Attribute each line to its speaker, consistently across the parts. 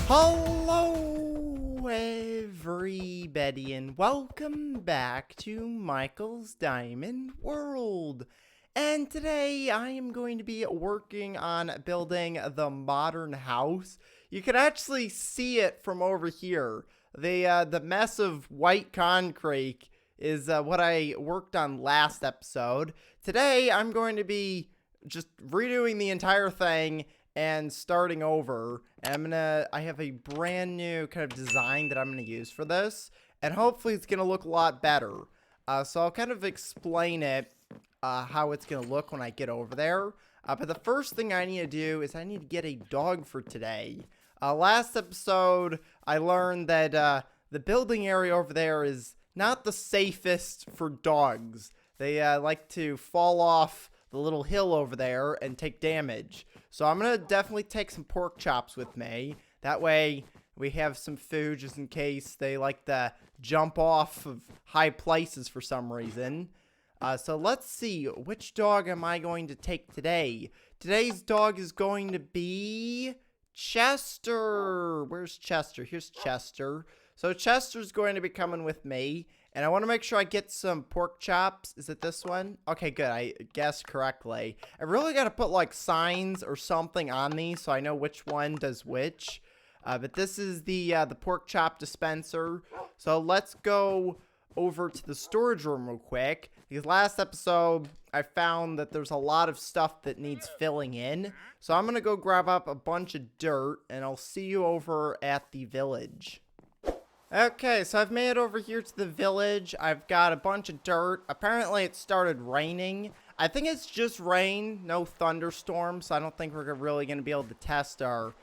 Speaker 1: Hello, everybody, and welcome back to Michael's Diamond World. And today I am going to be working on building the modern house. You can actually see it from over here. The mess of white concrete is what I worked on last episode. Today I'm going to be just redoing the entire thing and starting over. And I have a brand new kind of design that I'm gonna use for this, and hopefully it's gonna look a lot better. So I'll kind of explain it, how it's gonna look when I get over there. But the first thing I need to do is I need to get a dog for today. Last episode, I learned that the building area over there is not the safest for dogs. They like to fall off the little hill over there and take damage. So I'm gonna definitely take some pork chops with me. That way we have some food just in case they like to jump off of high places for some reason. So let's see, which dog am I going to take today? Today's dog is going to be Chester. Where's Chester? Here's Chester. So Chester's going to be coming with me. And I want to make sure I get some pork chops. Is it this one? Okay, good. I guessed correctly. I really got to put like signs or something on these so I know which one does which. But this is the pork chop dispenser. So let's go over to the storage room real quick. Because last episode, I found that there's a lot of stuff that needs filling in. So I'm going to go grab up a bunch of dirt. And I'll see you over at the village. Okay, so I've made it over here to the village. I've got a bunch of dirt. Apparently it started raining. I think it's just rain, no thunderstorm, so I don't think we're really going to be able to test our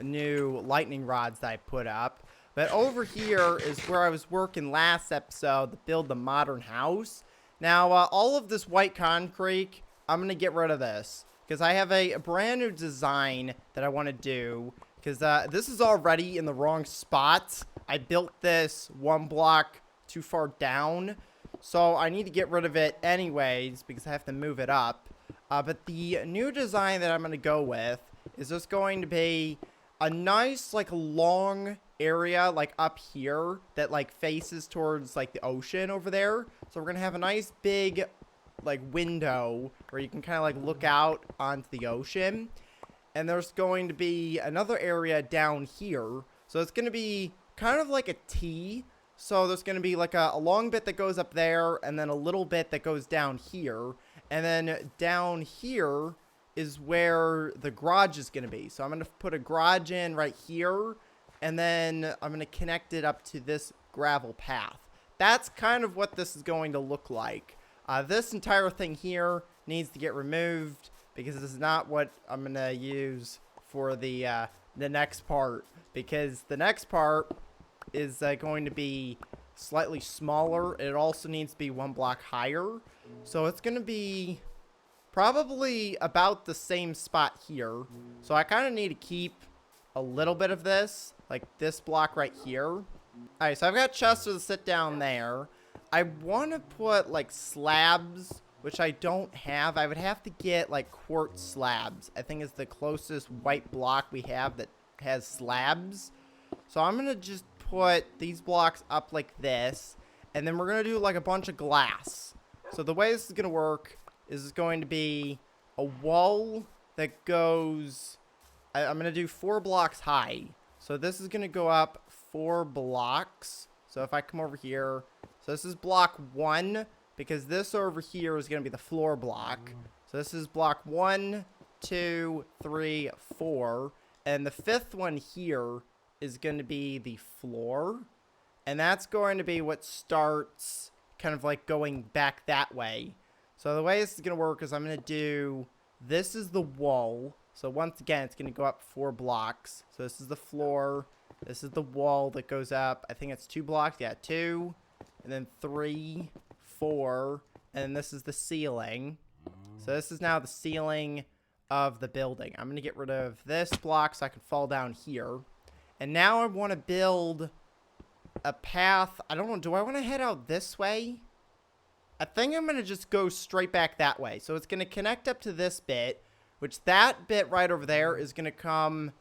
Speaker 1: new lightning rods that I put up. But over here is where I was working last episode to build the modern house. Now, all of this white concrete, I'm going to get rid of this because I have a brand new design that I want to do. Because this is already in the wrong spot. I built this one block too far down. So I need to get rid of it anyways because I have to move it up. But the new design that I'm going to go with is just going to be a nice like long area like up here that like faces towards like the ocean over there. So we're going to have a nice big like window where you can kind of like look out onto the ocean. And there's going to be another area down here. So it's going to be kind of like a T. So there's going to be like a long bit that goes up there and then a little bit that goes down here. And then down here is where the garage is going to be. So I'm going to put a garage in right here. And then I'm going to connect it up to this gravel path. That's kind of what this is going to look like. This entire thing here needs to get removed, because this is not what I'm going to use for the next part. Because the next part is going to be slightly smaller. It also needs to be one block higher. So it's going to be probably about the same spot here. So I kind of need to keep a little bit of this, like this block right here. Alright, so I've got Chester to sit down there. I want to put like slabs, which I don't have. I would have to get like quartz slabs. I think it's the closest white block we have that has slabs. So I'm going to just put these blocks up like this. And then we're going to do like a bunch of glass. So the way this is going to work is it's going to be a wall that goes... I'm going to do 4 blocks high. So this is going to go up 4 blocks. So if I come over here... So this is block 1... because this over here is going to be the floor block. So this is block 1, 2, 3, 4. And the 5th one here is going to be the floor. And that's going to be what starts kind of like going back that way. So the way this is going to work is I'm going to do... This is the wall. So once again, it's going to go up 4 blocks. So this is the floor. This is the wall that goes up. I think it's 2 blocks. Yeah, 2. And then 3... 4, and this is the ceiling. So this is now the ceiling of the building. I'm going to get rid of this block so I can fall down here. And now I want to build a path. I don't know. Do I want to head out this way? I think I'm going to just go straight back that way. So it's going to connect up to this bit, which that bit right over there is going to come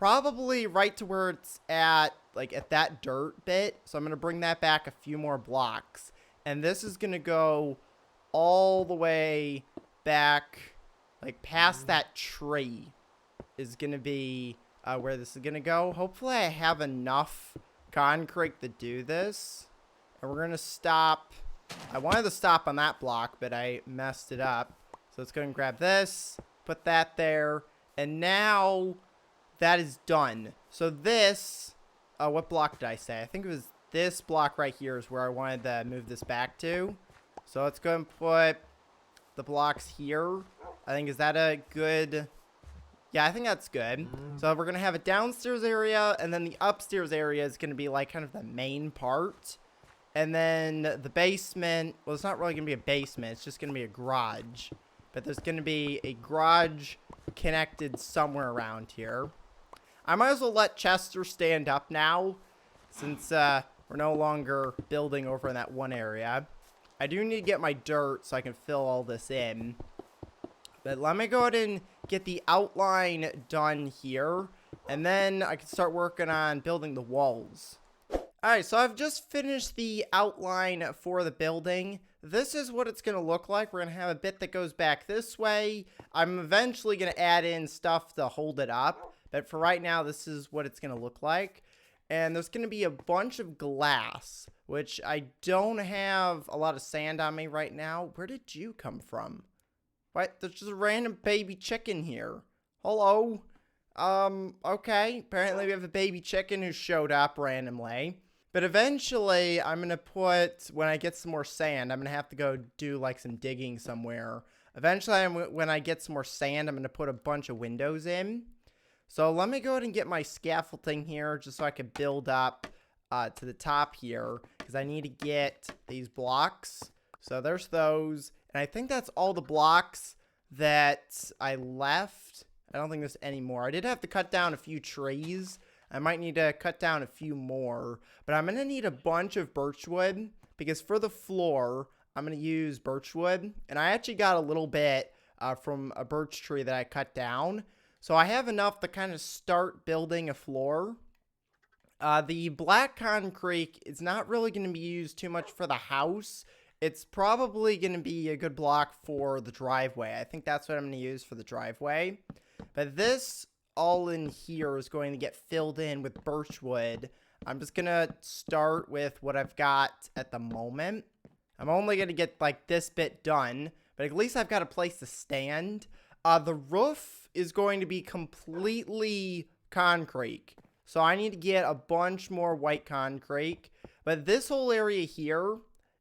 Speaker 1: probably right to where it's at, like at that dirt bit. So I'm going to bring that back a few more blocks. And this is going to go all the way back, like past that tree is going to be where this is going to go. Hopefully I have enough concrete to do this. And we're going to stop. I wanted to stop on that block, but I messed it up. So let's go and grab this, put that there. And now that is done. So this, what block did I say? I think it was this block right here is where I wanted to move this back to. So let's go and put the blocks here. I think, is that a good... Yeah, I think that's good. So we're going to have a downstairs area, and then the upstairs area is going to be like kind of the main part. And then the basement, well, it's not really going to be a basement. It's just going to be a garage. But there's going to be a garage connected somewhere around here. I might as well let Chester stand up now, since we're no longer building over in that one area. I do need to get my dirt so I can fill all this in. But let me go ahead and get the outline done here. And then I can start working on building the walls. Alright, so I've just finished the outline for the building. This is what it's going to look like. We're going to have a bit that goes back this way. I'm eventually going to add in stuff to hold it up. But for right now, this is what it's going to look like. And there's going to be a bunch of glass, which I don't have a lot of sand on me right now. Where did you come from? What? There's just a random baby chicken here. Hello? Okay. Apparently we have a baby chicken who showed up randomly. But eventually, I'm going to put, when I get some more sand, I'm going to have to go do like some digging somewhere. Eventually, when I get some more sand, I'm going to put a bunch of windows in. So let me go ahead and get my scaffolding here just so I can build up to the top here. Because I need to get these blocks. So there's those. And I think that's all the blocks that I left. I don't think there's any more. I did have to cut down a few trees. I might need to cut down a few more. But I'm going to need a bunch of birchwood. Because for the floor, I'm going to use birchwood. And I actually got a little bit from a birch tree that I cut down. So I have enough to kind of start building a floor. The black concrete is not really going to be used too much for the house. It's probably going to be a good block for the driveway. I think that's what I'm going to use for the driveway. But this all in here is going to get filled in with birchwood. I'm just going to start with what I've got at the moment. I'm only going to get like this bit done, but at least I've got a place to stand. The roof is going to be completely concrete. So I need to get a bunch more white concrete. But this whole area here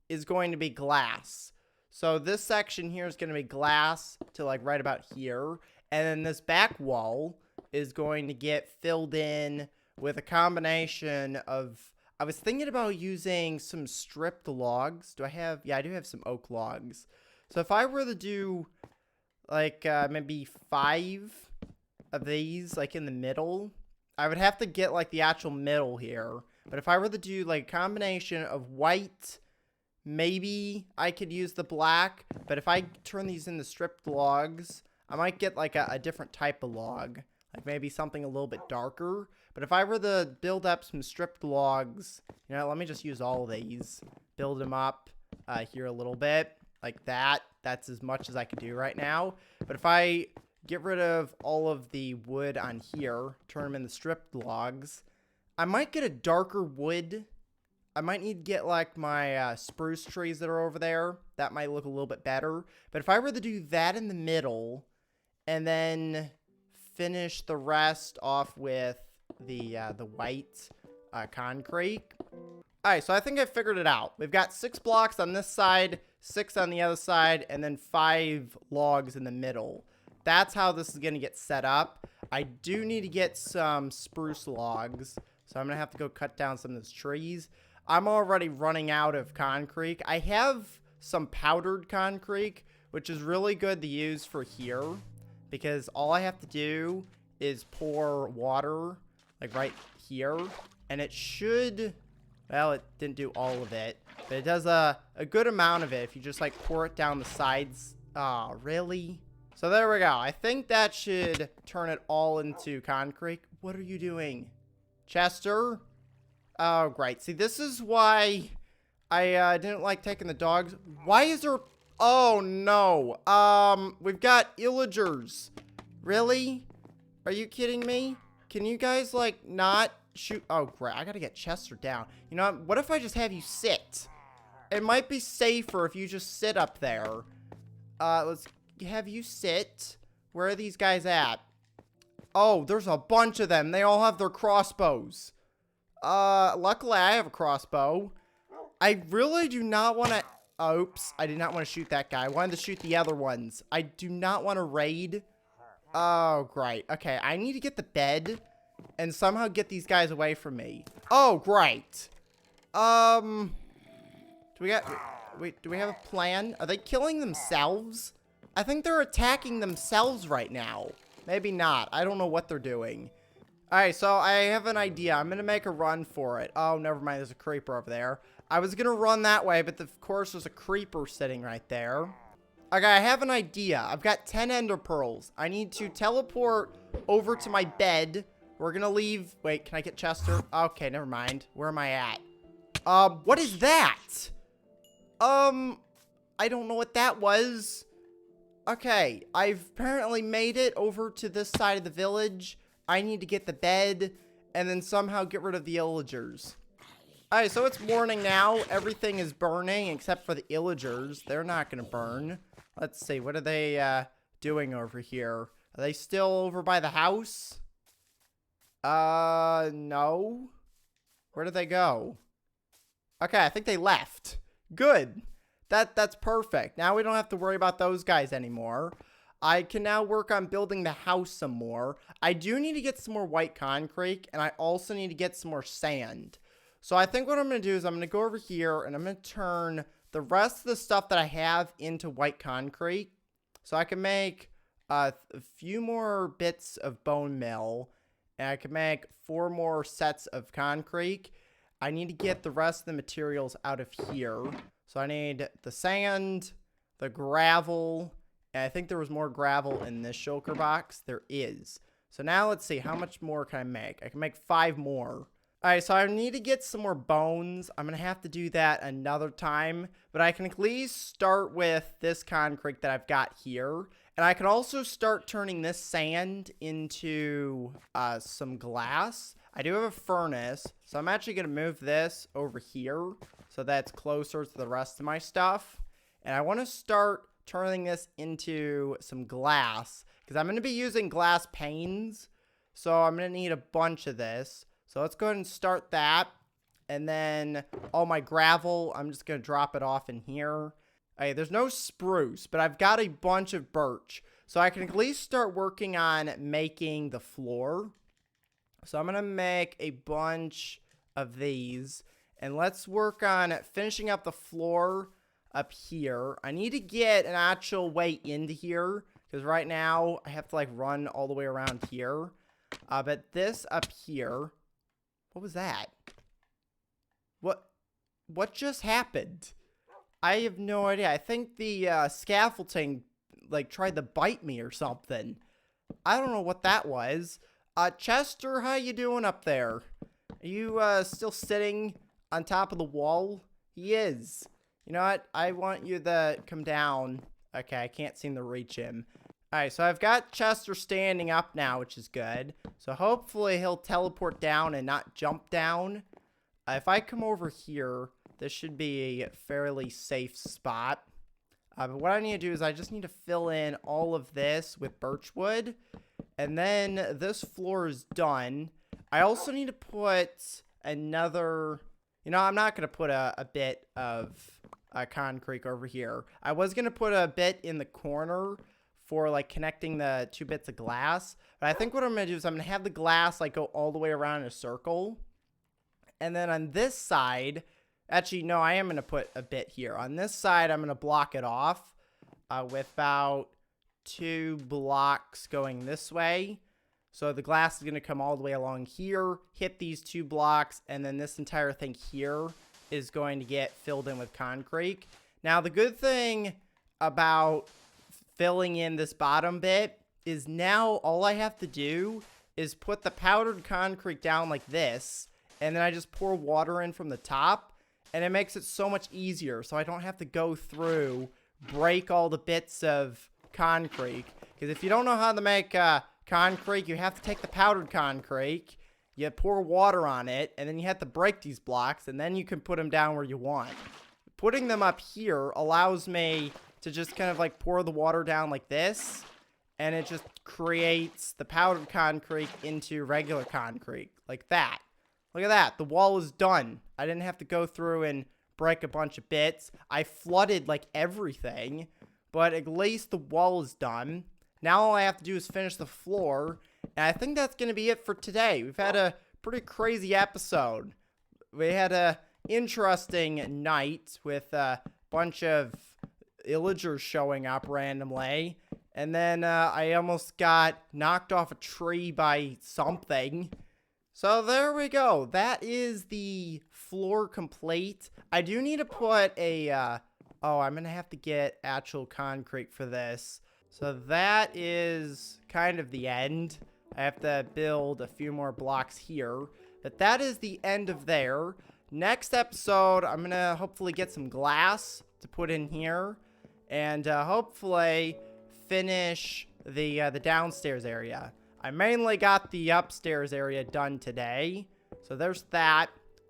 Speaker 1: is going to be glass. So this section here is going to be glass to like right about here. And then this back wall is going to get filled in with a combination of... I was thinking about using some stripped logs. Do I have... Yeah, I do have some oak logs. So if I were to do like maybe 5 of these like in the middle, I would have to get like the actual middle here. But if I were to do like a combination of white, maybe I could use the black. But if I turn these into stripped logs, I might get like a different type of log. Like maybe something a little bit darker. But if I were to build up some stripped logs, you know, let me just use all of these. Build them up here a little bit. Like that. That's as much as I can do right now. But if I get rid of all of the wood on here, turn them into stripped logs, I might get a darker wood. I might need to get like my spruce trees that are over there. That might look a little bit better. But if I were to do that in the middle and then finish the rest off with the white concrete. Alright, so I think I figured it out. We've got 6 blocks on this side, 6 on the other side, and then 5 logs in the middle. That's how this is going to get set up. I do need to get some spruce logs, so I'm going to have to go cut down some of those trees. I'm already running out of concrete. I have some powdered concrete, which is really good to use for here, because all I have to do is pour water, like right here, and it should... Well, it didn't do all of it, but it does a good amount of it if you just like pour it down the sides. Really? So there we go. I think that should turn it all into concrete. What are you doing? Chester? Oh, great. See, this is why I didn't like taking the dogs. Why is there... Oh, no. We've got illagers. Really? Are you kidding me? Can you guys, like, not shoot? Oh, great. I gotta get Chester down. You know what if I just have you sit? It might be safer if you just sit up there. Let's have you sit. Where are these guys at? Oh, there's a bunch of them. They all have their crossbows. Luckily I have a crossbow. I really do not want to... Oops, I did not want to shoot that guy. I wanted to shoot the other ones. I do not want to raid. Oh, great. Okay, I need to get the bed and somehow get these guys away from me. Oh, great. Do we have a plan? Are they killing themselves? I think they're attacking themselves right now. Maybe not. I don't know what they're doing. Alright, so I have an idea. I'm gonna make a run for it. Oh, never mind. There's a creeper over there. I was gonna run that way, but of course there's a creeper sitting right there. Okay, I have an idea. I've got 10 ender pearls. I need to teleport over to my bed. We're gonna leave... Wait, can I get Chester? Okay, never mind. Where am I at? What is that? I don't know what that was. Okay, I've apparently made it over to this side of the village. I need to get the bed and then somehow get rid of the illagers. Alright, so it's morning now. Everything is burning except for the illagers. They're not going to burn. Let's see. What are they doing over here? Are they still over by the house? No. Where did they go? Okay, I think they left. Good. That's perfect. Now we don't have to worry about those guys anymore. I can now work on building the house some more. I do need to get some more white concrete, and I also need to get some more sand. So I think what I'm going to do is I'm going to go over here, and I'm going to turn the rest of the stuff that I have into white concrete. So I can make a few more bits of bone meal, and I can make 4 more sets of concrete. I need to get the rest of the materials out of here. So I need the sand, the gravel, and I think there was more gravel in this shulker box. There is. So now let's see. How much more can I make? I can make 5 more. Alright, so I need to get some more bones. I'm going to have to do that another time. But I can at least start with this concrete that I've got here. And I can also start turning this sand into some glass. I do have a furnace. So I'm actually going to move this over here so that's closer to the rest of my stuff. And I want to start turning this into some glass because I'm going to be using glass panes. So I'm going to need a bunch of this. So let's go ahead and start that. And then all my gravel, I'm just going to drop it off in here. Okay, there's no spruce, but I've got a bunch of birch. So I can at least start working on making the floor. So I'm going to make a bunch of these. And let's work on finishing up the floor up here. I need to get an actual way into here because right now I have to like run all the way around here. But this up here, what was that? What just happened? I have no idea. I think the scaffolding like tried to bite me or something. I don't know what that was. Chester, how you doing up there? Are you still sitting on top of the wall? He is. You know what? I want you to come down. Okay, I can't seem to reach him. Alright, so I've got Chester standing up now, which is good. So hopefully he'll teleport down and not jump down. If I come over here, this should be a fairly safe spot. But what I need to do is I just need to fill in all of this with birchwood. And then this floor is done. I also need to put another... You know, I'm not going to put a bit of concrete over here. I was going to put a bit in the corner for, like, connecting the 2 bits of glass. But I think what I'm going to do is I'm going to have the glass, like, go all the way around in a circle. And then on this side... Actually, no, I am going to put a bit here. On this side, I'm going to block it off with about 2 blocks going this way. So the glass is going to come all the way along here, hit these 2 blocks, and then this entire thing here is going to get filled in with concrete. Now, the good thing about filling in this bottom bit is now all I have to do is put the powdered concrete down like this, and then I just pour water in from the top, and it makes it so much easier, so I don't have to go through, break all the bits of concrete. Because if you don't know how to make concrete, you have to take the powdered concrete, you pour water on it, and then you have to break these blocks, and then you can put them down where you want. Putting them up here allows me to just kind of like pour the water down like this, and it just creates the powdered concrete into regular concrete, like that. Look at that, the wall is done. I didn't have to go through and break a bunch of bits. I flooded like everything, but at least the wall is done. Now all I have to do is finish the floor, and I think that's going to be it for today. We've had a pretty crazy episode. We had a interesting night with a bunch of illagers showing up randomly, and then I almost got knocked off a tree by something. So there we go. That is the floor complete. I do need to put a, oh, I'm going to have to get actual concrete for this. So that is kind of the end. I have to build a few more blocks here. But that is the end of there. Next episode, I'm going to hopefully get some glass to put in here. And hopefully finish the downstairs area. I mainly got the upstairs area done today. So there's that.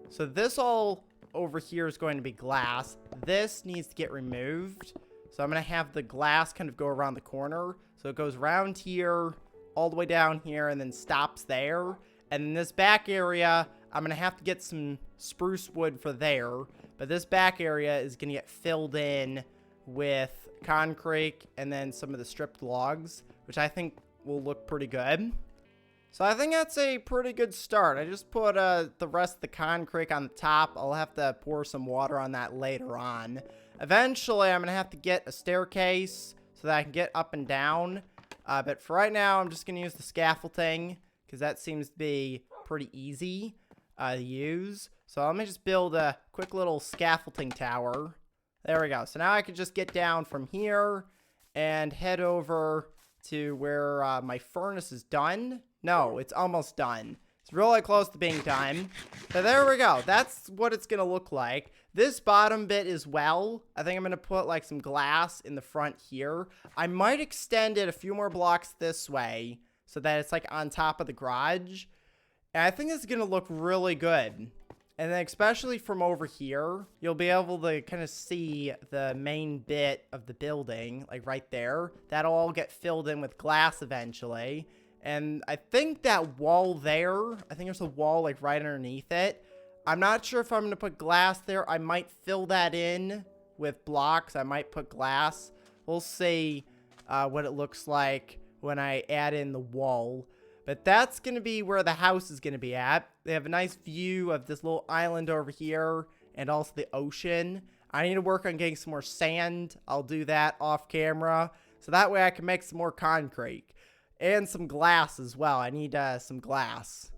Speaker 1: So this all over here is going to be glass. This needs to get removed. So I'm going to have the glass kind of go around the corner. So it goes around here, all the way down here, and then stops there. And in this back area, I'm going to have to get some spruce wood for there. But this back area is going to get filled in with concrete and then some of the stripped logs, which I think will look pretty good. So I think that's a pretty good start. I just put the rest of the concrete on the top. I'll have to pour some water on that later on. Eventually, I'm going to have to get a staircase so that I can get up and down. But for right now, I'm just going to use the scaffolding because that seems to be pretty easy to use. So let me just build a quick little scaffolding tower. There we go. So now I can just get down from here and head over to where my furnace is done. No, it's almost done. It's really close to being done. So there we go. That's what it's going to look like. This bottom bit as well, I think I'm going to put like some glass in the front here. I might extend it a few more blocks this way so that it's like on top of the garage. And I think it's going to look really good. And then especially from over here, you'll be able to kind of see the main bit of the building, like right there. That'll all get filled in with glass eventually. And I think that wall there, I think there's a wall like right underneath it. I'm not sure if I'm going to put glass there. I might fill that in with blocks. I might put glass. We'll see what it looks like when I add in the wall. But that's going to be where the house is going to be at. They have a nice view of this little island over here and also the ocean. I need to work on getting some more sand. I'll do that off camera. So that way I can make some more concrete. And some glass as well. I need some glass.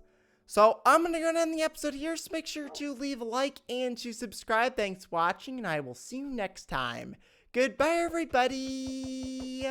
Speaker 1: So I'm going to go and end the episode here. So make sure to leave a like and to subscribe. Thanks for watching. And I will see you next time. Goodbye, everybody.